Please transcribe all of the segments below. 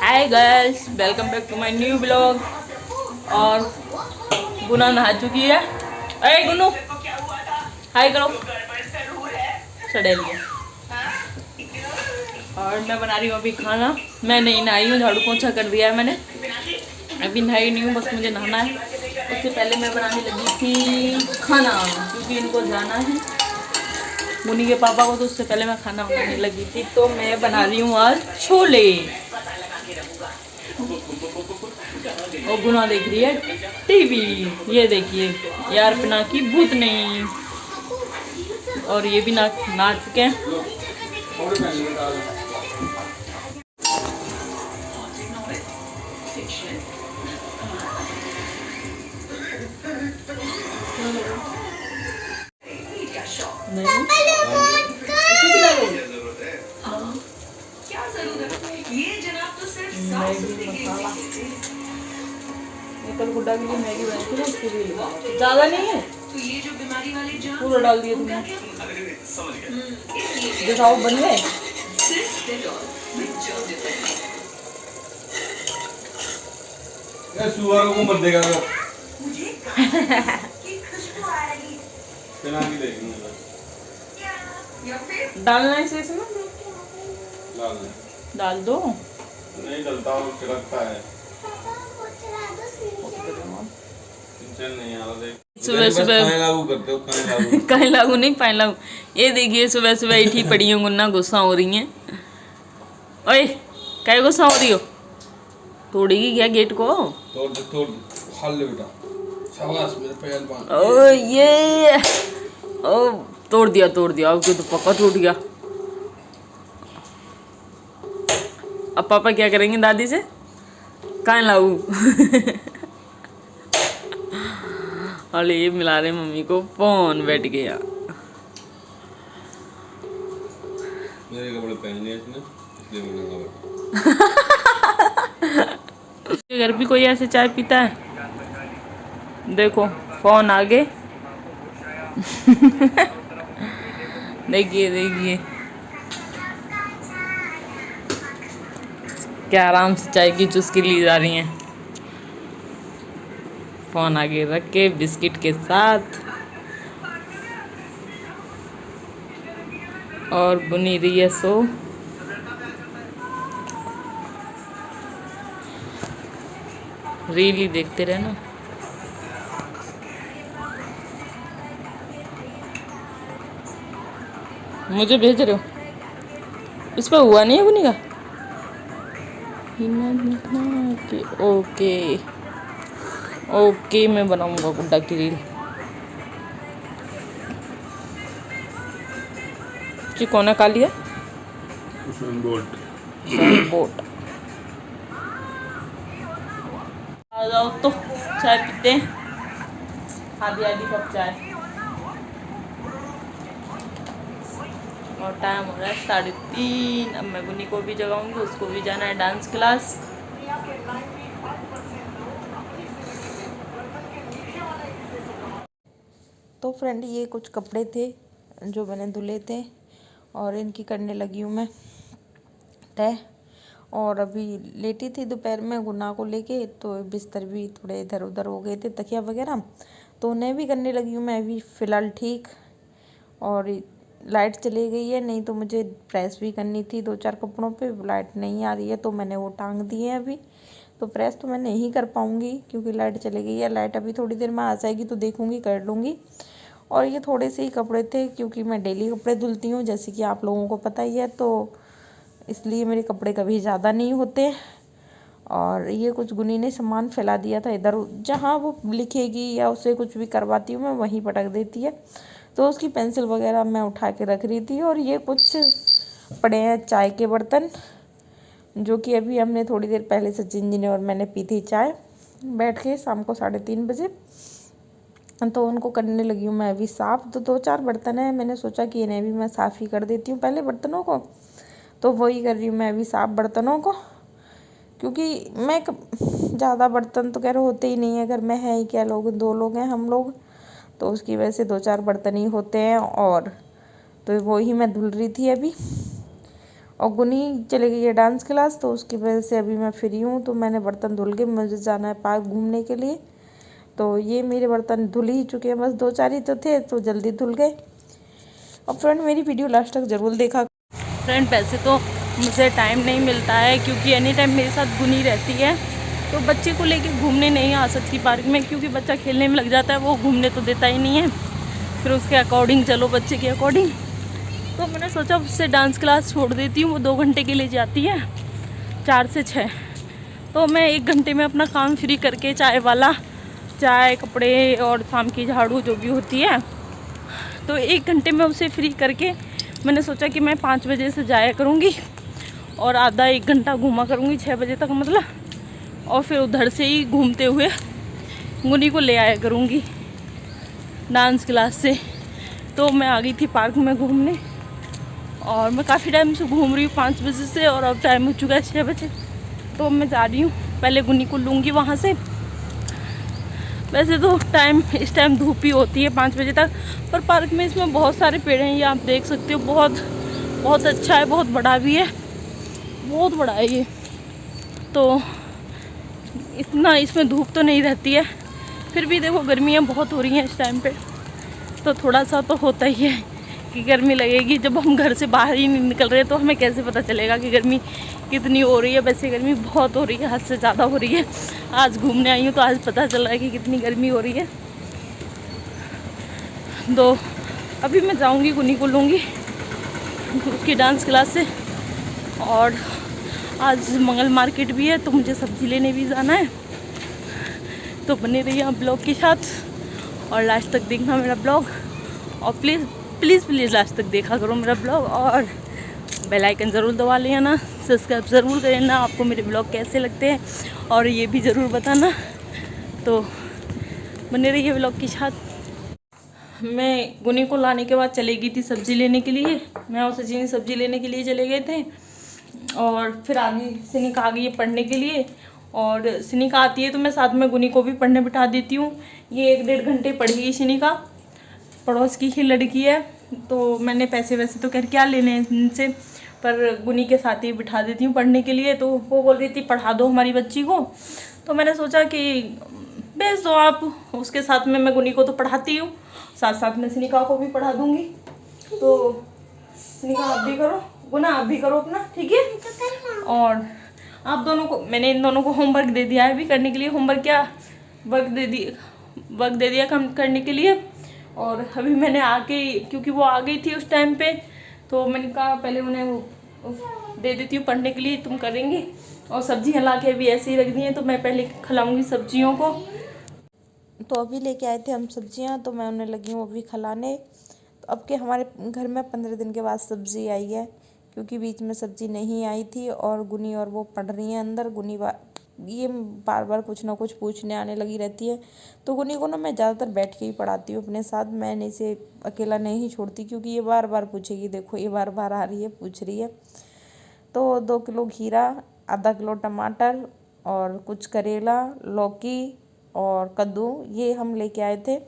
Hi girls, welcome back to my new blog. और गुना नहा चुकी है। अरे गुनू हाय करो, सड़ेलिए। और मैं बना रही हूँ अभी खाना। मैं नहीं नहाई हूँ, झाड़ू पोछा कर दिया है मैंने। अभी नहाई नहीं हूँ, बस मुझे नहाना है। उससे पहले मैं बनाने लगी थी खाना, क्योंकि इनको जाना है मुनी के पापा को, तो उससे पहले मैं खाना बनाने लगी थी। तो मैं बना रही हूँ आज छोले। और गुना देख रही है टीवी। ये देखिए यार पिना की भूत नहीं। और ये भी नाच चुके हैं। कल गुड्डा के लिए मैगी बनाई थी ना, उसके लिए ज़्यादा नहीं है, पूरा डाल दिया तुमने। दिखाओ बन गए। सुअर को मत देगा डालना है इसे इसमें, डाल दो। नहीं डलता, वो छिड़कता है। सुबह सुबह कहीं लागू नहीं पाए लागू। ये देखिए सुबह सुबह इठी पड़ी हूँ, गुन्ना गुस्सा हो रही हैं। ओए क्या गुस्सा हो रही हो? तोड़ेगी क्या गेट को? तोड़ खा ले बेटा, शाबाश मेरे पहलवान। ओ ये ओ तोड़ दिया अब तो पक्का टूट गया। अब पापा क्या करेंगे दादी से? कहाँ लाऊ? और ये मिला रहे मम्मी को फोन, बैठ गया। मेरे कपड़े पहने इसने, इसलिए मैंने कहा। घर भी कोई ऐसे चाय पीता है? देखो फोन आगे। देखिए क्या आराम से चाय की चुस्की ली जा रही हैं, फोन आगे रख के बिस्किट के साथ। और बुनी रही है सो। रील ही देखते रहना। मुझे भेज रहे हो? इस पर हुआ नहीं है बुनी का। ओके मैं बनाऊंगा गुड्डा की रील। कौन है काली है? बोट। आ जाओ तो चाय पीते हैं, आधी कप चाय। और टाइम हो रहा है 3:30। अब मैं बुनी को भी जगाऊंगी, उसको भी जाना है डांस क्लास। तो फ्रेंड ये कुछ कपड़े थे जो मैंने धुले थे और इनकी करने लगी हूँ मैं तय। और अभी लेटी थी दोपहर में गुना को लेके, तो बिस्तर भी थोड़े इधर उधर हो गए थे, तकिया वगैरह, तो उन्हें भी करने लगी हूँ मैं अभी फ़िलहाल ठीक। और लाइट चली गई है, नहीं तो मुझे प्रेस भी करनी थी 2-4 कपड़ों पे। लाइट नहीं आ रही है तो मैंने वो टांग दी है अभी। तो प्रेस तो मैं नहीं कर पाऊँगी क्योंकि लाइट चली गई है। लाइट अभी थोड़ी देर में आ जाएगी तो देखूँगी, कर लूँगी। और ये थोड़े से ही कपड़े थे क्योंकि मैं डेली कपड़े धुलती हूँ, जैसे कि आप लोगों को पता ही है, तो इसलिए मेरे कपड़े कभी ज़्यादा नहीं होते। और ये कुछ गुनी ने सामान फैला दिया था इधर, जहाँ वो लिखेगी या उससे कुछ भी करवाती हूँ मैं वहीं पटक देती है, तो उसकी पेंसिल वगैरह मैं उठा के रख रही थी। और ये कुछ पड़े हैं चाय के बर्तन, जो कि अभी हमने थोड़ी देर पहले सचिन जी ने और मैंने पी थी चाय बैठ के शाम को 3:30 बजे। तो उनको करने लगी हूँ मैं अभी साफ़। तो 2-4 बर्तन हैं, मैंने सोचा कि इन्हें भी मैं साफ़ ही कर देती हूँ पहले बर्तनों को। तो वही कर रही हूँ मैं अभी साफ़ बर्तनों को, क्योंकि मैं ज़्यादा बर्तन तो खैर होते ही नहीं है घर में, है ही क्या लोग, 2 लोग हैं हम लोग, तो उसकी वजह से 2-4 बर्तन ही होते हैं। और तो वही मैं धुल रही थी अभी। और गुनी चले गई है डांस क्लास, तो उसकी वजह से अभी मैं फ्री हूँ। तो मैंने बर्तन धुल के, मुझे जाना है पार्क घूमने के लिए। तो ये मेरे बर्तन धुल ही चुके हैं, बस 2-4 ही तो थे, तो जल्दी धुल गए। और फ्रेंड मेरी वीडियो लास्ट तक ज़रूर देखा। फ्रेंड वैसे तो मुझे टाइम नहीं मिलता है, क्योंकि एनी टाइम मेरे साथ गुनी रहती है, तो बच्चे को लेके घूमने नहीं आ सकती पार्क में, क्योंकि बच्चा खेलने में लग जाता है, वो घूमने तो देता ही नहीं है। फिर उसके अकॉर्डिंग चलो, बच्चे के अकॉर्डिंग। तो मैंने सोचा उससे डांस क्लास छोड़ देती हूँ, वो 2 घंटे के लिए जाती है, 4 से 6। तो मैं 1 घंटे में अपना काम फ्री करके, चाय वाला, चाय, कपड़े और शाम की झाड़ू जो भी होती है, तो 1 घंटे में उसे फ्री करके मैंने सोचा कि मैं 5 बजे से जाया करूँगी और आधा 1 घंटा घूमा करूँगी 6 बजे तक मतलब, और फिर उधर से ही घूमते हुए गुनी को ले आया करूँगी डांस क्लास से। तो मैं आ गई थी पार्क में घूमने, और मैं काफ़ी टाइम से घूम रही हूँ 5 बजे से, और अब टाइम हो चुका है 6 बजे। तो मैं जा रही हूँ, पहले गुनी को लूँगी वहाँ से। वैसे तो इस टाइम धूप ही होती है 5 बजे तक, पर पार्क में इसमें बहुत सारे पेड़ हैं, ये आप देख सकते हो। बहुत अच्छा है, बहुत बड़ा भी है, बहुत बड़ा है ये। तो इतना इसमें धूप तो नहीं रहती है, फिर भी देखो गर्मियाँ बहुत हो रही हैं इस टाइम पे, तो थोड़ा सा तो होता ही है कि गर्मी लगेगी। जब हम घर से बाहर ही नहीं निकल रहे तो हमें कैसे पता चलेगा कि गर्मी कितनी हो रही है। वैसे गर्मी बहुत हो रही है, हद से ज़्यादा हो रही है। आज घूमने आई हूँ तो आज पता चल रहा है कि कितनी गर्मी हो रही है। तो अभी मैं जाऊँगी, गुनी को लूँगी उसकी डांस क्लास से, और आज मंगल मार्केट भी है, तो मुझे सब्ज़ी लेने भी जाना है। तो बने रहिए आप ब्लॉग के साथ और लास्ट तक देखना मेरा ब्लॉग, और प्लीज़ लास्ट तक देखा करो मेरा ब्लॉग, और बेल आइकन ज़रूर दबा लेना, सब्सक्राइब ज़रूर करना। आपको मेरे ब्लॉग कैसे लगते हैं और ये भी ज़रूर बताना। तो बने रहिए ब्लॉग के साथ। मैं गुनी को लाने के बाद चली गई थी सब्ज़ी लेने के लिए, मैं और सचिन सब्ज़ी लेने के लिए चले गए थे, और फिर आगे सिनिका आ गई है पढ़ने के लिए, और सिनिका आती है तो मैं साथ में गुनी को भी पढ़ने बिठा देती हूँ। ये 1-1.5 घंटे पढ़ेगी सिनिका, पड़ोस की ही लड़की है, तो मैंने पैसे वैसे तो कर क्या लेने इनसे, पर गुनी के साथ ही बिठा देती हूँ पढ़ने के लिए। तो वो बोल रही थी पढ़ा दो हमारी बच्ची को, तो मैंने सोचा कि भेज दो आप, उसके साथ में मैं गुनी को तो पढ़ाती हूँ, साथ साथ में सिनिका को भी पढ़ा दूँगी। तो सिनिका आप भी करो, गुना आप भी करो अपना, ठीक है। और आप दोनों को, मैंने इन दोनों को होमवर्क दे दिया है अभी करने के लिए। होमवर्क क्या वर्क दे दिया करने के लिए। और अभी मैंने आके, क्योंकि वो आ गई थी उस टाइम पे, तो मैंने कहा पहले उन्हें वो दे देती हूँ पढ़ने के लिए, तुम करेंगी। और सब्जियाँ ला के अभी ऐसे ही रख दी हैं, तो मैं पहले खिलाऊँगी सब्जियों को। तो अभी लेके आए थे हम सब्जियां, तो मैं उन्हें लगी हूँ अभी खिलाने। तो अब के हमारे घर में 15 दिन के बाद सब्ज़ी आई है, क्योंकि बीच में सब्ज़ी नहीं आई थी। और गुनी और वो पढ़ रही हैं अंदर। गुनी ये बार बार कुछ ना कुछ पूछने आने लगी रहती है, तो गुनी को ना मैं ज़्यादातर बैठ के ही पढ़ाती हूँ अपने साथ। मैं इसे अकेला नहीं छोड़ती, क्योंकि ये बार बार पूछेगी, देखो ये बार बार आ रही है, पूछ रही है। तो 2 किलो खीरा, आधा किलो टमाटर, और कुछ करेला, लौकी और कद्दू, ये हम लेके आए थे।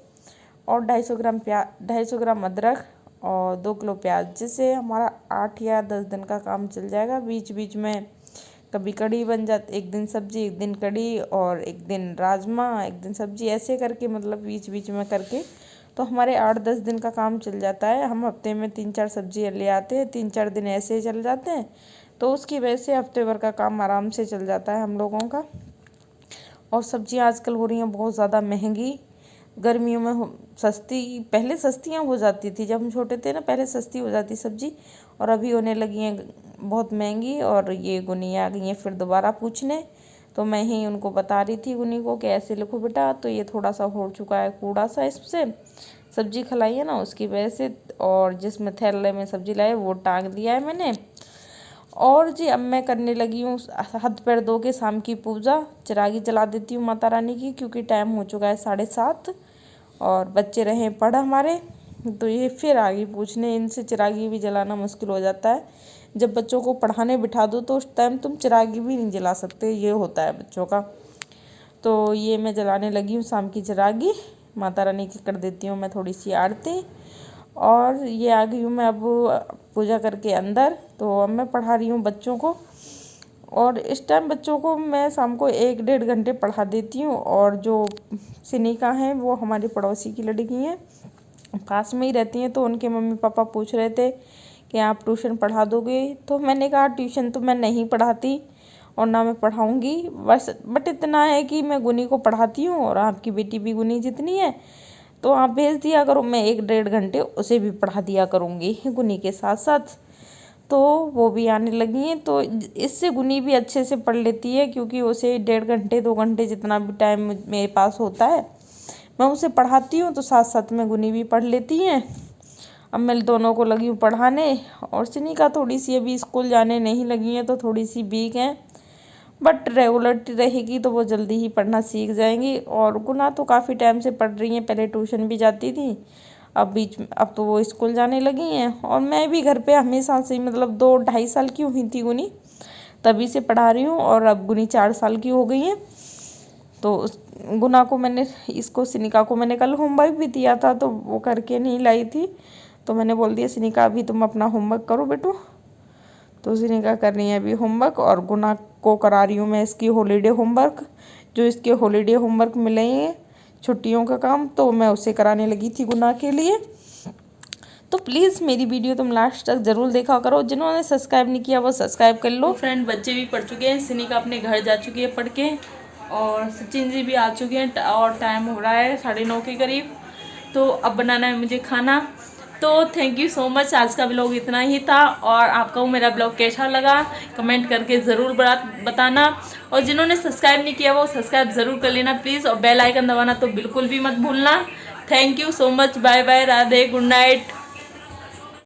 और 250 ग्राम अदरक और 2 किलो प्याज, जिससे हमारा 8 या 10 दिन का काम चल जाएगा। बीच बीच में कभी कढ़ी बन जाती, एक दिन सब्जी, एक दिन कढ़ी, और एक दिन राजमा, एक दिन सब्जी, ऐसे करके मतलब बीच बीच में करके तो हमारे 8-10 दिन का काम चल जाता है। हम हफ्ते में 3-4 सब्जी ले आते हैं, 3-4 दिन ऐसे ही चल जाते हैं, तो उसकी वजह से हफ्ते भर का काम आराम से चल जाता है हम लोगों का। और सब्जियां आजकल हो रही हैं बहुत ज़्यादा महंगी। गर्मियों में सस्ती, पहले सस्तियां हो जाती थी जब हम छोटे थे ना, पहले सस्ती हो जाती सब्जी, और अभी होने लगी हैं बहुत महंगी। और ये गुनी आ गई हैं फिर दोबारा पूछने, तो मैं ही उनको बता रही थी गुनी को कि ऐसे लिखो बेटा। तो ये थोड़ा सा हो चुका है कूड़ा सा, इससे सब्जी खिलाई है ना उसकी वजह से, और जिसमें थैले में सब्जी लाए वो टांग दिया है मैंने। और जी अब मैं करने लगी हूँ हाथ पैर धो के शाम की पूजा, चिरागी जला देती हूँ माता रानी की, क्योंकि टाइम हो चुका है 7:30, और बच्चे रहे पढ़ हमारे, तो ये फिर आगे पूछने। इनसे चिरागी भी जलाना मुश्किल हो जाता है। जब बच्चों को पढ़ाने बिठा दो तो उस टाइम तुम चिरागी भी नहीं जला सकते, ये होता है बच्चों का। तो ये मैं जलाने लगी हूँ शाम की चिरागी, माता रानी की कर देती हूँ मैं थोड़ी सी आरती। और ये आ गई हूँ मैं अब पूजा करके अंदर। तो अब मैं पढ़ा रही हूँ बच्चों को, और इस टाइम बच्चों को मैं शाम को 1-1.5 घंटे पढ़ा देती हूँ। और जो सिनिका हैं वो हमारी पड़ोसी की लड़की हैं, पास में ही रहती हैं। तो उनके मम्मी पापा पूछ रहे थे कि आप ट्यूशन पढ़ा दोगे, तो मैंने कहा ट्यूशन तो मैं नहीं पढ़ाती और ना मैं पढ़ाऊँगी, बट इतना है कि मैं गुनी को पढ़ाती हूँ और आपकी बेटी भी गुनी जितनी है, तो आप भेज दिया करो, मैं 1-1.5 घंटे उसे भी पढ़ा दिया करूँगी गुनी के साथ साथ। तो वो भी आने लगी हैं, तो इससे गुनी भी अच्छे से पढ़ लेती है, क्योंकि उसे 1.5 घंटे 2 घंटे जितना भी टाइम मेरे पास होता है मैं उसे पढ़ाती हूँ, तो साथ साथ में गुनी भी पढ़ लेती हैं। अब मैं दोनों को लगी हूँ पढ़ाने, और सिनिका थोड़ी सी अभी स्कूल जाने नहीं लगी हैं, तो थोड़ी सी वीक हैं, बट रेगुलरिटी रहेगी तो वो जल्दी ही पढ़ना सीख जाएंगी। और गुना तो काफ़ी टाइम से पढ़ रही हैं, पहले ट्यूशन भी जाती थी, अब तो वो स्कूल जाने लगी हैं। और मैं भी घर पे हमेशा से, मतलब 2-2.5 साल की हुई थी गुनी, तभी से पढ़ा रही हूँ, और अब गुनी 4 साल की हो गई है। तो गुना को मैंने, इसको सिनिका को मैंने कल होमवर्क भी दिया था, तो वो करके नहीं लाई थी, तो मैंने बोल दिया सिनिका अभी तुम अपना होमवर्क करो बेटू। तो सिनिका कर रही है अभी होमवर्क, और गुना को करा रही हूँ मैं इसकी हॉलीडे होमवर्क, जो इसके हॉलीडे होमवर्क मिले हैं छुट्टियों का काम, तो मैं उसे कराने लगी थी गुना के लिए। तो प्लीज़ मेरी वीडियो तुम लास्ट तक ज़रूर देखा करो, जिन्होंने सब्सक्राइब नहीं किया वो सब्सक्राइब कर लो। फ्रेंड बच्चे भी पढ़ चुके हैं, सिनिका अपने घर जा चुकी है पढ़ के, और सचिन जी भी आ चुके हैं, और टाइम हो रहा है 9:30 के करीब। तो अब बनाना है मुझे खाना। तो थैंक यू सो मच, आज का ब्लॉग इतना ही था, और आपको मेरा ब्लॉग कैसा लगा कमेंट करके ज़रूर बताना, और जिन्होंने सब्सक्राइब नहीं किया वो सब्सक्राइब ज़रूर कर लेना प्लीज़, और बेल आइकन दबाना तो बिल्कुल भी मत भूलना। Thank you so much, bye bye, Radhe, good night.